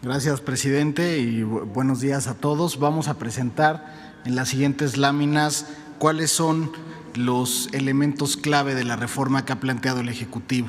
Gracias, presidente, y buenos días a todos. Vamos a presentar en las siguientes láminas cuáles son los elementos clave de la reforma que ha planteado el Ejecutivo.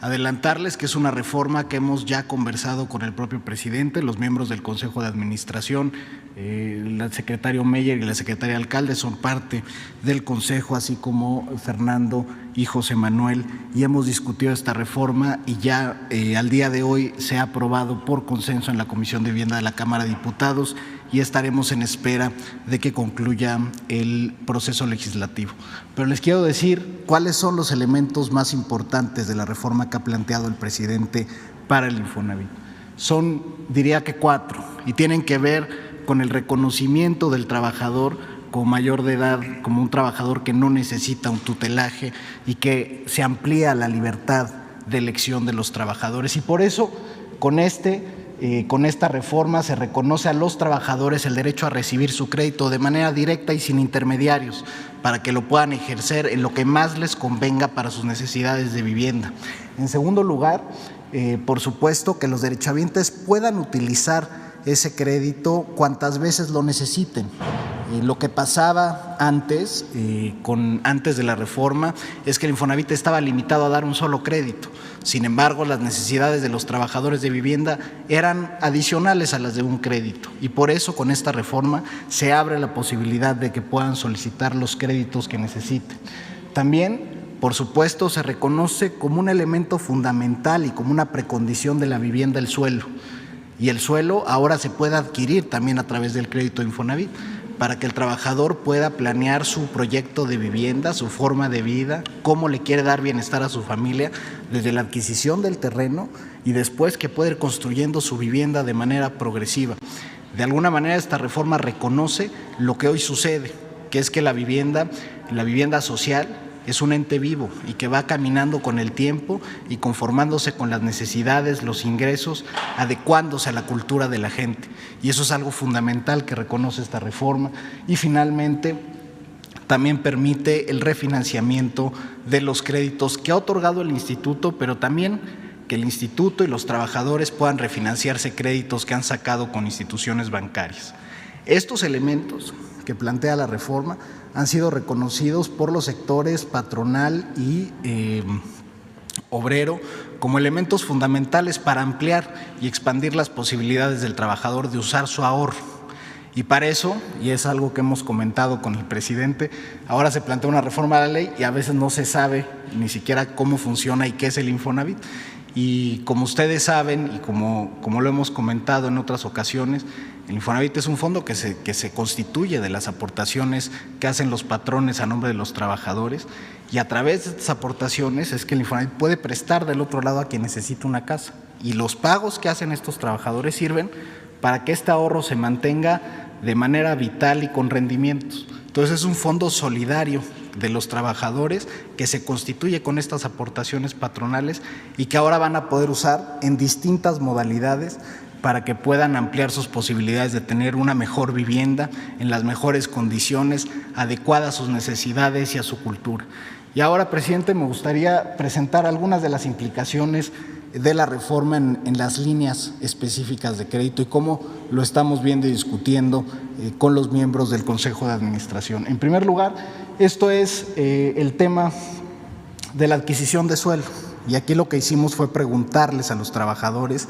Adelantarles que es una reforma que hemos ya conversado con el propio presidente, los miembros del Consejo de Administración, el secretario Meyer y la secretaria Alcalde son parte del Consejo, así como Fernando y José Manuel, y hemos discutido esta reforma y ya al día de hoy se ha aprobado por consenso en la Comisión de Vivienda de la Cámara de Diputados y estaremos en espera de que concluya el proceso legislativo. Pero les quiero decir cuáles son los elementos más importantes de la reforma que ha planteado el presidente para el Infonavit. Son, diría que 4, y tienen que ver con el reconocimiento del trabajador como mayor de edad, como un trabajador que no necesita un tutelaje y que se amplía la libertad de elección de los trabajadores. Y por eso, con esta reforma se reconoce a los trabajadores el derecho a recibir su crédito de manera directa y sin intermediarios, para que lo puedan ejercer en lo que más les convenga para sus necesidades de vivienda. En segundo lugar, por supuesto, que los derechohabientes puedan utilizar ese crédito cuantas veces lo necesiten. Lo que pasaba antes de la reforma es que el Infonavit estaba limitado a dar un solo crédito. Sin embargo, las necesidades de los trabajadores de vivienda eran adicionales a las de un crédito y por eso con esta reforma se abre la posibilidad de que puedan solicitar los créditos que necesiten. También, por supuesto, se reconoce como un elemento fundamental y como una precondición de la vivienda el suelo. Y el suelo ahora se puede adquirir también a través del crédito Infonavit para que el trabajador pueda planear su proyecto de vivienda, su forma de vida, cómo le quiere dar bienestar a su familia desde la adquisición del terreno y después que pueda ir construyendo su vivienda de manera progresiva. De alguna manera esta reforma reconoce lo que hoy sucede, que es que la vivienda social es un ente vivo y que va caminando con el tiempo y conformándose con las necesidades, los ingresos, adecuándose a la cultura de la gente. Y eso es algo fundamental que reconoce esta reforma. Y finalmente, también permite el refinanciamiento de los créditos que ha otorgado el Instituto, pero también que el Instituto y los trabajadores puedan refinanciarse créditos que han sacado con instituciones bancarias. Estos elementos que plantea la reforma han sido reconocidos por los sectores patronal y obrero como elementos fundamentales para ampliar y expandir las posibilidades del trabajador de usar su ahorro. Y para eso, y es algo que hemos comentado con el presidente, ahora se plantea una reforma de la ley y a veces no se sabe ni siquiera cómo funciona y qué es el Infonavit. Y como ustedes saben y como lo hemos comentado en otras ocasiones, el Infonavit es un fondo que se constituye de las aportaciones que hacen los patrones a nombre de los trabajadores y a través de estas aportaciones es que el Infonavit puede prestar del otro lado a quien necesita una casa. Y los pagos que hacen estos trabajadores sirven para que este ahorro se mantenga de manera vital y con rendimientos. Entonces es un fondo solidario de los trabajadores que se constituye con estas aportaciones patronales y que ahora van a poder usar en distintas modalidades para que puedan ampliar sus posibilidades de tener una mejor vivienda en las mejores condiciones, adecuadas a sus necesidades y a su cultura. Y ahora, presidente, me gustaría presentar algunas de las implicaciones de la reforma en las líneas específicas de crédito y cómo lo estamos viendo y discutiendo con los miembros del Consejo de Administración. En primer lugar, esto es el tema de la adquisición de suelo. Y aquí lo que hicimos fue preguntarles a los trabajadores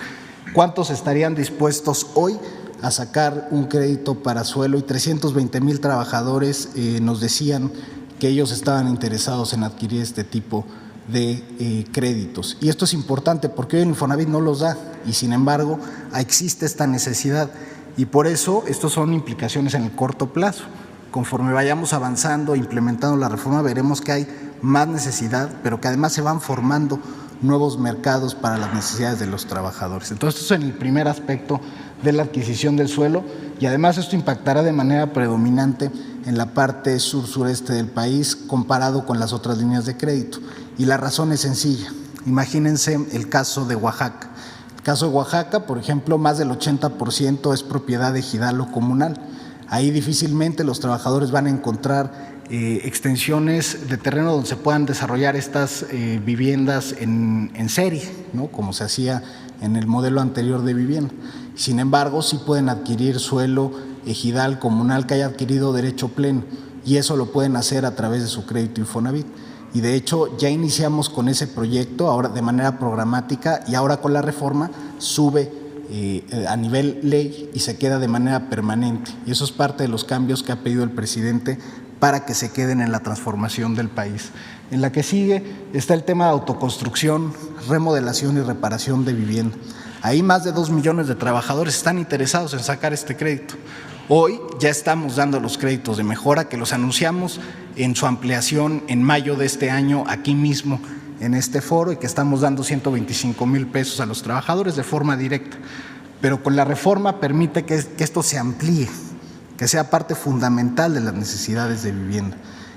cuántos estarían dispuestos hoy a sacar un crédito para suelo y 320,000 trabajadores nos decían que ellos estaban interesados en adquirir este tipo de créditos. Y esto es importante porque hoy el Infonavit no los da y sin embargo existe esta necesidad y por eso estos son implicaciones en el corto plazo. Conforme vayamos avanzando e implementando la reforma veremos que hay más necesidad, pero que además se van formando nuevos mercados para las necesidades de los trabajadores. Entonces, esto es en el primer aspecto de la adquisición del suelo y además esto impactará de manera predominante en la parte sur-sureste del país comparado con las otras líneas de crédito. Y la razón es sencilla. Imagínense el caso de Oaxaca. El caso de Oaxaca, por ejemplo, más del 80% es propiedad de ejidal o comunal. Ahí difícilmente los trabajadores van a encontrar extensiones de terreno donde se puedan desarrollar estas viviendas en serie, ¿no?, como se hacía en el modelo anterior de vivienda. Sin embargo, sí pueden adquirir suelo ejidal comunal que haya adquirido derecho pleno, y eso lo pueden hacer a través de su crédito Infonavit. Y de hecho ya iniciamos con ese proyecto ahora de manera programática, y ahora con la reforma sube a nivel ley y se queda de manera permanente. Y eso es parte de los cambios que ha pedido el presidente para que se queden en la transformación del país. En la que sigue está el tema de autoconstrucción, remodelación y reparación de vivienda. Ahí más de 2 millones de trabajadores están interesados en sacar este crédito. Hoy ya estamos dando los créditos de mejora que los anunciamos en su ampliación en mayo de este año aquí mismo en este foro, y que estamos dando 125,000 pesos a los trabajadores de forma directa. Pero con la reforma permite que esto se amplíe, que sea parte fundamental de las necesidades de vivienda.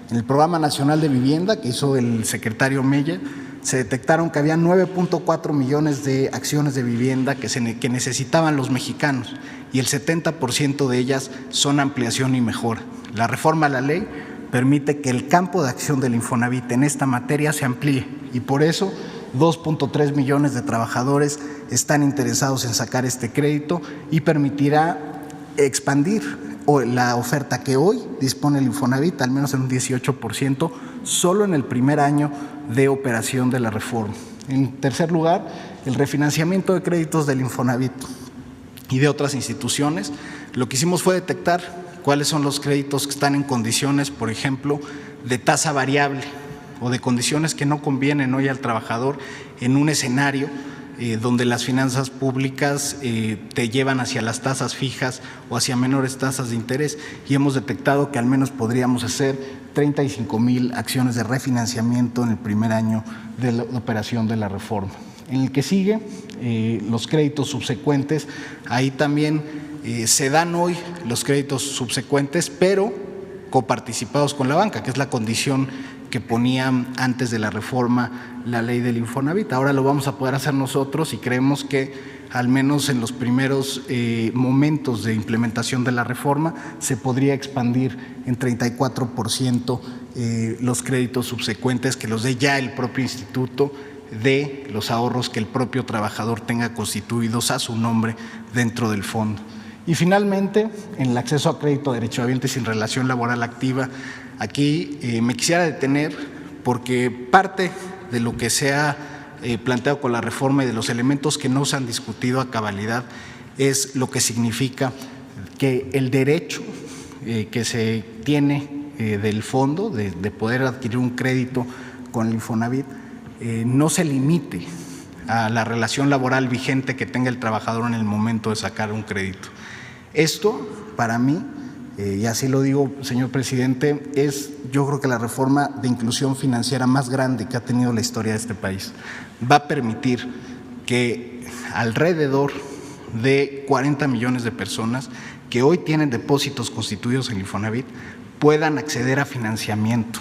En el Programa Nacional de Vivienda que hizo el secretario Mella, se detectaron que había 9.4 millones de acciones de vivienda que necesitaban los mexicanos, y el 70% de ellas son ampliación y mejora. La reforma a la ley permite que el campo de acción del Infonavit en esta materia se amplíe, y por eso 2.3 millones de trabajadores están interesados en sacar este crédito, y permitirá expandir la oferta que hoy dispone el Infonavit al menos en un 18% solo en el primer año de operación de la reforma. En tercer lugar, el refinanciamiento de créditos del Infonavit y de otras instituciones. Lo que hicimos fue detectar cuáles son los créditos que están en condiciones, por ejemplo, de tasa variable o de condiciones que no convienen hoy al trabajador en un escenario donde las finanzas públicas te llevan hacia las tasas fijas o hacia menores tasas de interés, y hemos detectado que al menos podríamos hacer 35,000 acciones de refinanciamiento en el primer año de la operación de la reforma. En el que sigue, los créditos subsecuentes, ahí también se dan hoy los créditos subsecuentes, pero coparticipados con la banca, que es la condición que ponía antes de la reforma la ley del Infonavit. Ahora lo vamos a poder hacer nosotros, y creemos que al menos en los primeros momentos de implementación de la reforma se podría expandir en 34% los créditos subsecuentes que los dé ya el propio instituto de los ahorros que el propio trabajador tenga constituidos a su nombre dentro del fondo. Y finalmente, en el acceso a crédito derechohabiente sin relación laboral activa, aquí me quisiera detener porque parte de lo que se ha planteado con la reforma y de los elementos que no se han discutido a cabalidad es lo que significa que el derecho que se tiene del fondo de poder adquirir un crédito con el Infonavit no se limite a la relación laboral vigente que tenga el trabajador en el momento de sacar un crédito. Esto, para mí, y así lo digo, señor presidente, es yo creo que la reforma de inclusión financiera más grande que ha tenido la historia de este país. Va a permitir que alrededor de 40 millones de personas que hoy tienen depósitos constituidos en Infonavit puedan acceder a financiamiento.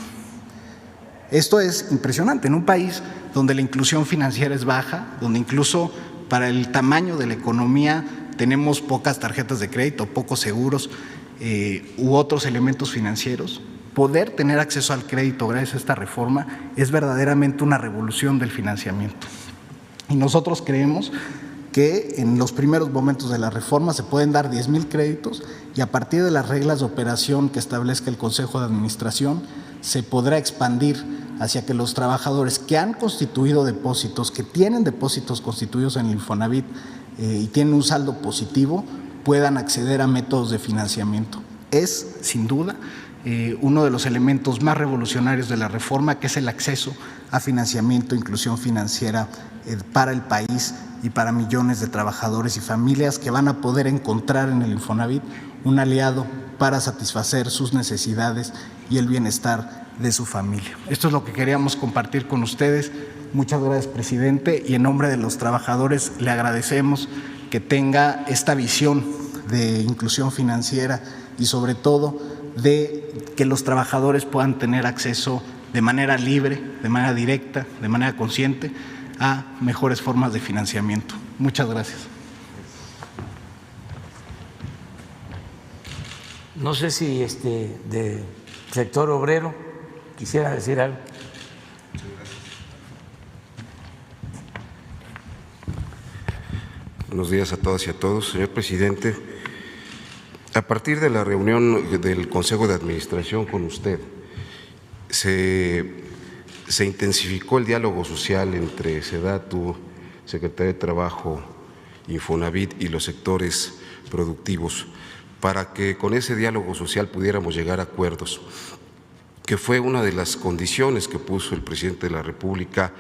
Esto es impresionante en un país donde la inclusión financiera es baja, donde incluso para el tamaño de la economía tenemos pocas tarjetas de crédito, pocos seguros u otros elementos financieros. Poder tener acceso al crédito gracias a esta reforma es verdaderamente una revolución del financiamiento. Y nosotros creemos que en los primeros momentos de la reforma se pueden dar 10,000 créditos, y a partir de las reglas de operación que establezca el Consejo de Administración se podrá expandir hacia que los trabajadores que han constituido depósitos, que tienen depósitos constituidos en el Infonavit y tienen un saldo positivo, puedan acceder a métodos de financiamiento. Es, sin duda, uno de los elementos más revolucionarios de la reforma, que es el acceso a financiamiento e inclusión financiera para el país y para millones de trabajadores y familias que van a poder encontrar en el Infonavit un aliado para satisfacer sus necesidades y el bienestar de su familia. Esto es lo que queríamos compartir con ustedes. Muchas gracias, presidente, y en nombre de los trabajadores le agradecemos que tenga esta visión de inclusión financiera y sobre todo de que los trabajadores puedan tener acceso de manera libre, de manera directa, de manera consciente a mejores formas de financiamiento. Muchas gracias. No sé si sector obrero quisiera decir algo. Buenos días a todas y a todos. Señor presidente, a partir de la reunión del Consejo de Administración con usted, se intensificó el diálogo social entre SEDATU, Secretaría de Trabajo, Infonavit y los sectores productivos para que con ese diálogo social pudiéramos llegar a acuerdos, que fue una de las condiciones que puso el presidente de la República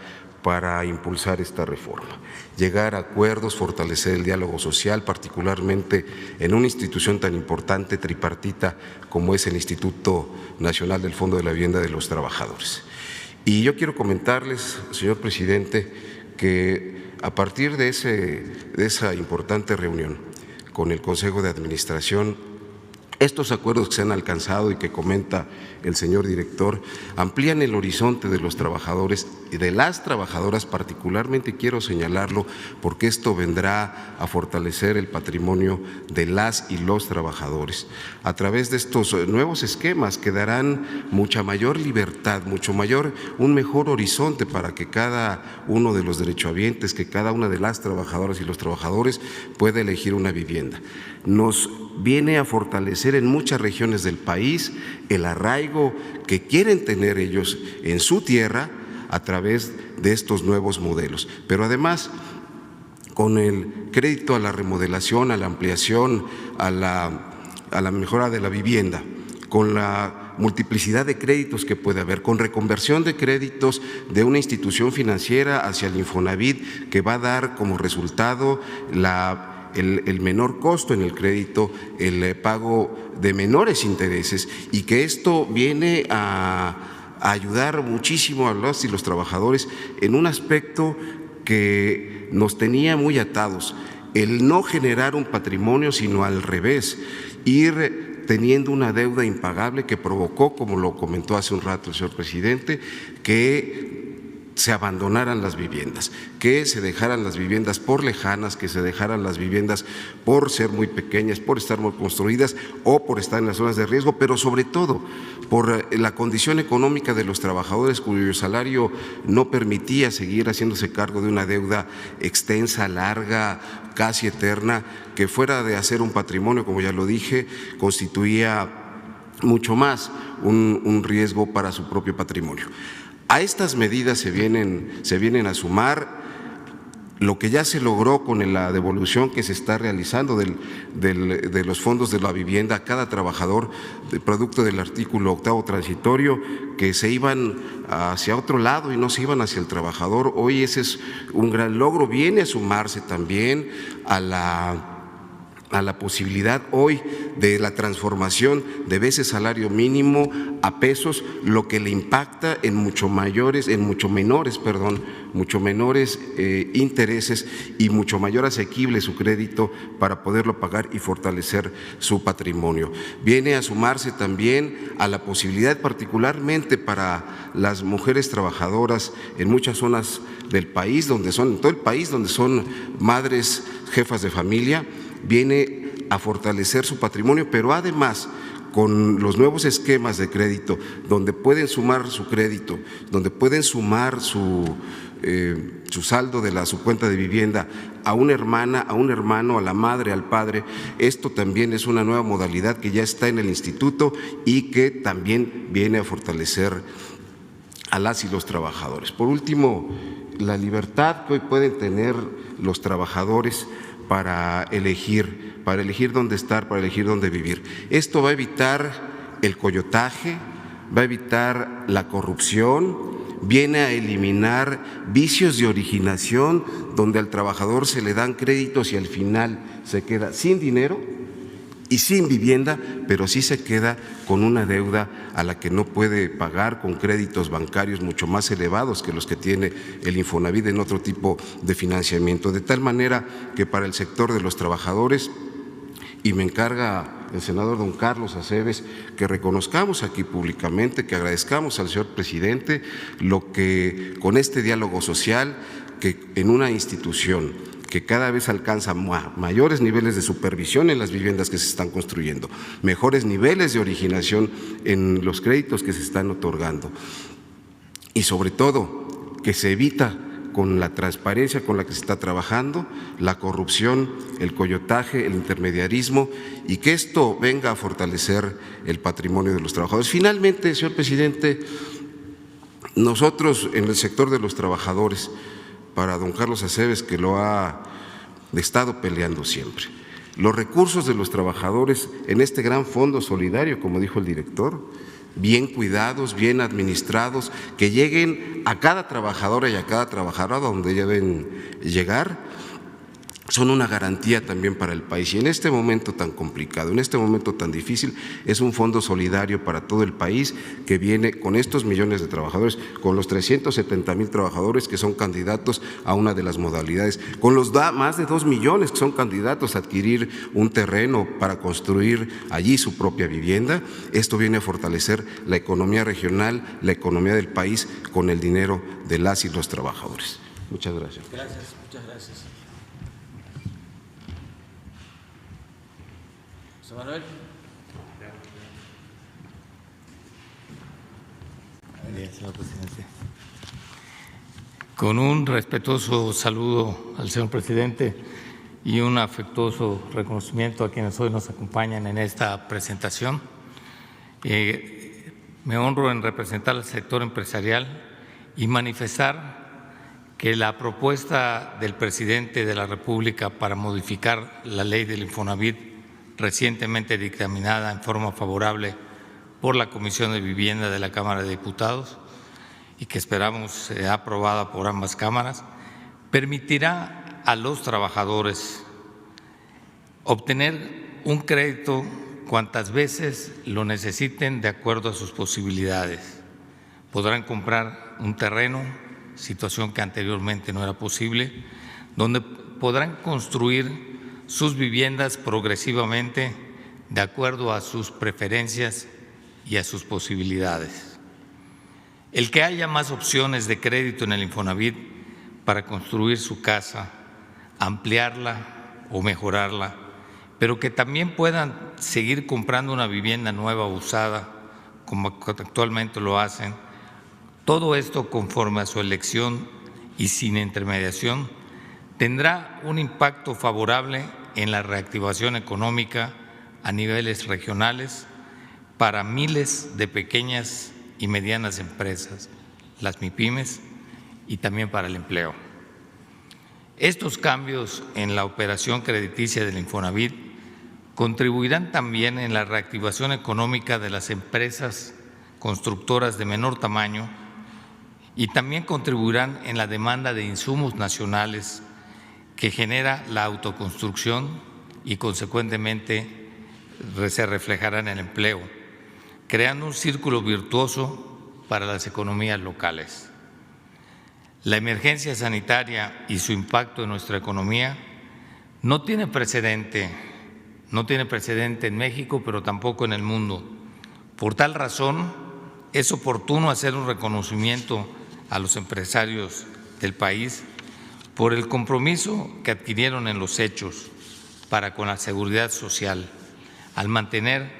para impulsar esta reforma. Llegar a acuerdos, fortalecer el diálogo social, particularmente en una institución tan importante, tripartita, como es el Instituto Nacional del Fondo de la Vivienda de los Trabajadores. Y yo quiero comentarles, señor presidente, que a partir de esa importante reunión con el Consejo de Administración, estos acuerdos que se han alcanzado y que comenta el señor director amplían el horizonte de los trabajadores y de las trabajadoras, particularmente quiero señalarlo porque esto vendrá a fortalecer el patrimonio de las y los trabajadores. A través de estos nuevos esquemas que darán mucha mayor libertad, un mejor horizonte para que cada uno de los derechohabientes, que cada una de las trabajadoras y los trabajadores pueda elegir una vivienda. Nos viene a fortalecer en muchas regiones del país el arraigo que quieren tener ellos en su tierra a través de estos nuevos modelos. Pero además, con el crédito a la remodelación, a la ampliación, a la mejora de la vivienda, con la multiplicidad de créditos que puede haber, con reconversión de créditos de una institución financiera hacia el Infonavit, que va a dar como resultado el menor costo en el crédito, el pago de menores intereses, y que esto viene a ayudar muchísimo a los y los trabajadores en un aspecto que nos tenía muy atados, el no generar un patrimonio, sino al revés, ir teniendo una deuda impagable que provocó, como lo comentó hace un rato el señor presidente, que se abandonaran las viviendas, que se dejaran las viviendas por lejanas, que se dejaran las viviendas por ser muy pequeñas, por estar mal construidas o por estar en las zonas de riesgo, pero sobre todo por la condición económica de los trabajadores cuyo salario no permitía seguir haciéndose cargo de una deuda extensa, larga, casi eterna, que fuera de hacer un patrimonio, como ya lo dije, constituía mucho más un riesgo para su propio patrimonio. A estas medidas se vienen a sumar lo que ya se logró con la devolución que se está realizando de los fondos de la vivienda a cada trabajador, producto del artículo 8º transitorio, que se iban hacia otro lado y no se iban hacia el trabajador. Hoy ese es un gran logro, viene a sumarse también a la posibilidad hoy de la transformación de ese salario mínimo a pesos, lo que le impacta en mucho menores intereses y mucho mayor asequible su crédito para poderlo pagar y fortalecer su patrimonio. Viene a sumarse también a la posibilidad, particularmente para las mujeres trabajadoras en muchas zonas del país, en todo el país, donde son madres, jefas de familia, viene a fortalecer su patrimonio, pero además con los nuevos esquemas de crédito, donde pueden sumar su crédito, donde pueden sumar su saldo de su cuenta de vivienda a una hermana, a un hermano, a la madre, al padre. Esto también es una nueva modalidad que ya está en el instituto y que también viene a fortalecer a las y los trabajadores. Por último, la libertad que hoy pueden tener los trabajadores para elegir dónde estar, para elegir dónde vivir. Esto va a evitar el coyotaje, va a evitar la corrupción, viene a eliminar vicios de originación donde al trabajador se le dan créditos y al final se queda sin dinero y sin vivienda, pero sí se queda con una deuda a la que no puede pagar, con créditos bancarios mucho más elevados que los que tiene el Infonavit en otro tipo de financiamiento. De tal manera que para el sector de los trabajadores, y me encarga el senador don Carlos Aceves que reconozcamos aquí públicamente, que agradezcamos al señor presidente lo que con este diálogo social, que en una institución que cada vez alcanza mayores niveles de supervisión en las viviendas que se están construyendo, mejores niveles de originación en los créditos que se están otorgando y sobre todo que se evita con la transparencia con la que se está trabajando, la corrupción, el coyotaje, el intermediarismo y que esto venga a fortalecer el patrimonio de los trabajadores. Finalmente, señor presidente, nosotros en el sector de los trabajadores, para don Carlos Aceves, que lo ha estado peleando siempre, los recursos de los trabajadores en este gran fondo solidario, como dijo el director, bien cuidados, bien administrados, que lleguen a cada trabajadora y a cada trabajadora donde deben llegar, son una garantía también para el país. Y en este momento tan complicado, en este momento tan difícil, es un fondo solidario para todo el país que viene con estos millones de trabajadores, con los 370,000 trabajadores que son candidatos a una de las modalidades, con los más de 2 millones que son candidatos a adquirir un terreno para construir allí su propia vivienda. Esto viene a fortalecer la economía regional, la economía del país con el dinero de las y los trabajadores. Muchas gracias. Gracias, muchas gracias. José Manuel. Bien, señor presidente. Con un respetuoso saludo al señor presidente y un afectuoso reconocimiento a quienes hoy nos acompañan en esta presentación. Me honro en representar al sector empresarial y manifestar que la propuesta del presidente de la República para modificar la ley del Infonavit, recientemente dictaminada en forma favorable por la Comisión de Vivienda de la Cámara de Diputados y que esperamos sea aprobada por ambas cámaras, permitirá a los trabajadores obtener un crédito cuantas veces lo necesiten de acuerdo a sus posibilidades. Podrán comprar un terreno, situación que anteriormente no era posible, donde podrán construir sus viviendas progresivamente de acuerdo a sus preferencias y a sus posibilidades. El que haya más opciones de crédito en el Infonavit para construir su casa, ampliarla o mejorarla, pero que también puedan seguir comprando una vivienda nueva o usada, como actualmente lo hacen, todo esto conforme a su elección y sin intermediación, tendrá un impacto favorable en la reactivación económica a niveles regionales para miles de pequeñas y medianas empresas, las MIPYMES, y también para el empleo. Estos cambios en la operación crediticia del Infonavit contribuirán también en la reactivación económica de las empresas constructoras de menor tamaño y también contribuirán en la demanda de insumos nacionales que genera la autoconstrucción y consecuentemente se reflejará en el empleo, creando un círculo virtuoso para las economías locales. La emergencia sanitaria y su impacto en nuestra economía no tiene precedente en México, pero tampoco en el mundo. Por tal razón, es oportuno hacer un reconocimiento a los empresarios del país por el compromiso que adquirieron en los hechos para con la seguridad social, al mantener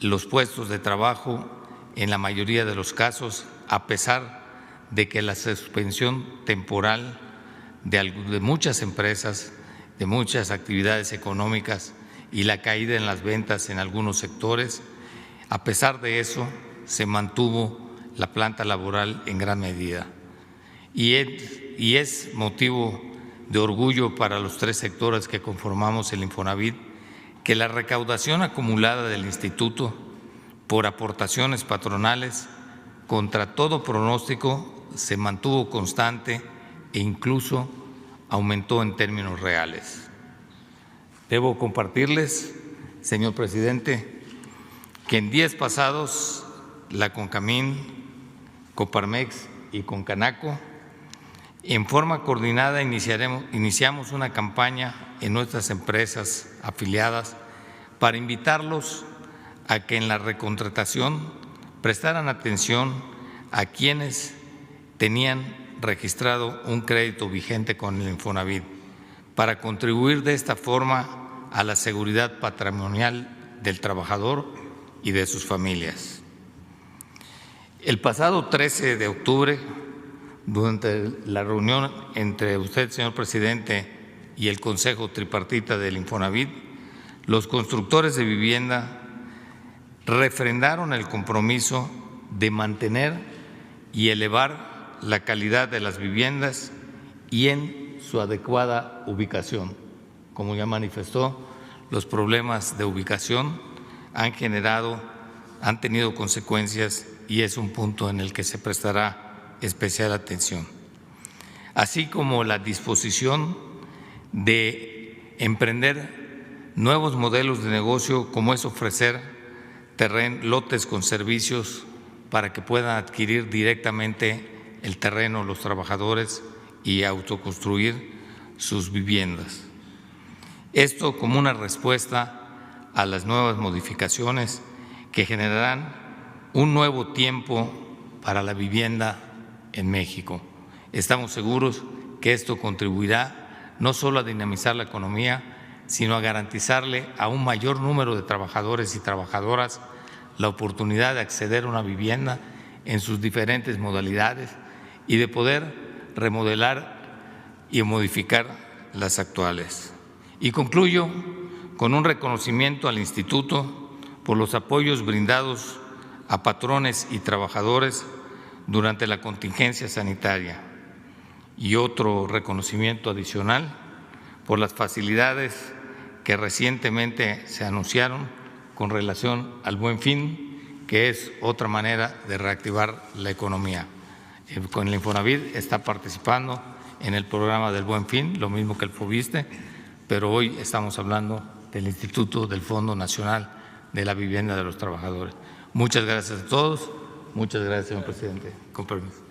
los puestos de trabajo en la mayoría de los casos, a pesar de que la suspensión temporal de muchas empresas, de muchas actividades económicas y la caída en las ventas en algunos sectores, a pesar de eso se mantuvo la planta laboral en gran medida. Y es motivo de orgullo para los 3 sectores que conformamos el Infonavit que la recaudación acumulada del Instituto por aportaciones patronales contra todo pronóstico se mantuvo constante e incluso aumentó en términos reales. Debo compartirles, señor presidente, que en días pasados la CONCAMIN, Coparmex y CONCANACO, en forma coordinada iniciamos una campaña en nuestras empresas afiliadas para invitarlos a que en la recontratación prestaran atención a quienes tenían registrado un crédito vigente con el Infonavit para contribuir de esta forma a la seguridad patrimonial del trabajador y de sus familias. El pasado 13 de octubre, durante la reunión entre usted, señor presidente, y el Consejo Tripartita del Infonavit, los constructores de vivienda refrendaron el compromiso de mantener y elevar la calidad de las viviendas y en su adecuada ubicación. Como ya manifestó, los problemas de ubicación han tenido consecuencias y es un punto en el que se prestará especial atención. Así como la disposición de emprender nuevos modelos de negocio, como es ofrecer lotes con servicios para que puedan adquirir directamente el terreno los trabajadores y autoconstruir sus viviendas. Esto como una respuesta a las nuevas modificaciones que generarán un nuevo tiempo para la vivienda en México. Estamos seguros que esto contribuirá no solo a dinamizar la economía, sino a garantizarle a un mayor número de trabajadores y trabajadoras la oportunidad de acceder a una vivienda en sus diferentes modalidades y de poder remodelar y modificar las actuales. Y concluyo con un reconocimiento al Instituto por los apoyos brindados a patrones y trabajadores durante la contingencia sanitaria y otro reconocimiento adicional por las facilidades que recientemente se anunciaron con relación al Buen Fin, que es otra manera de reactivar la economía. Con el Infonavit está participando en el programa del Buen Fin, lo mismo que el FOBISTE, pero hoy estamos hablando del Instituto del Fondo Nacional de la Vivienda de los Trabajadores. Muchas gracias a todos. Muchas gracias, señor presidente. Con permiso.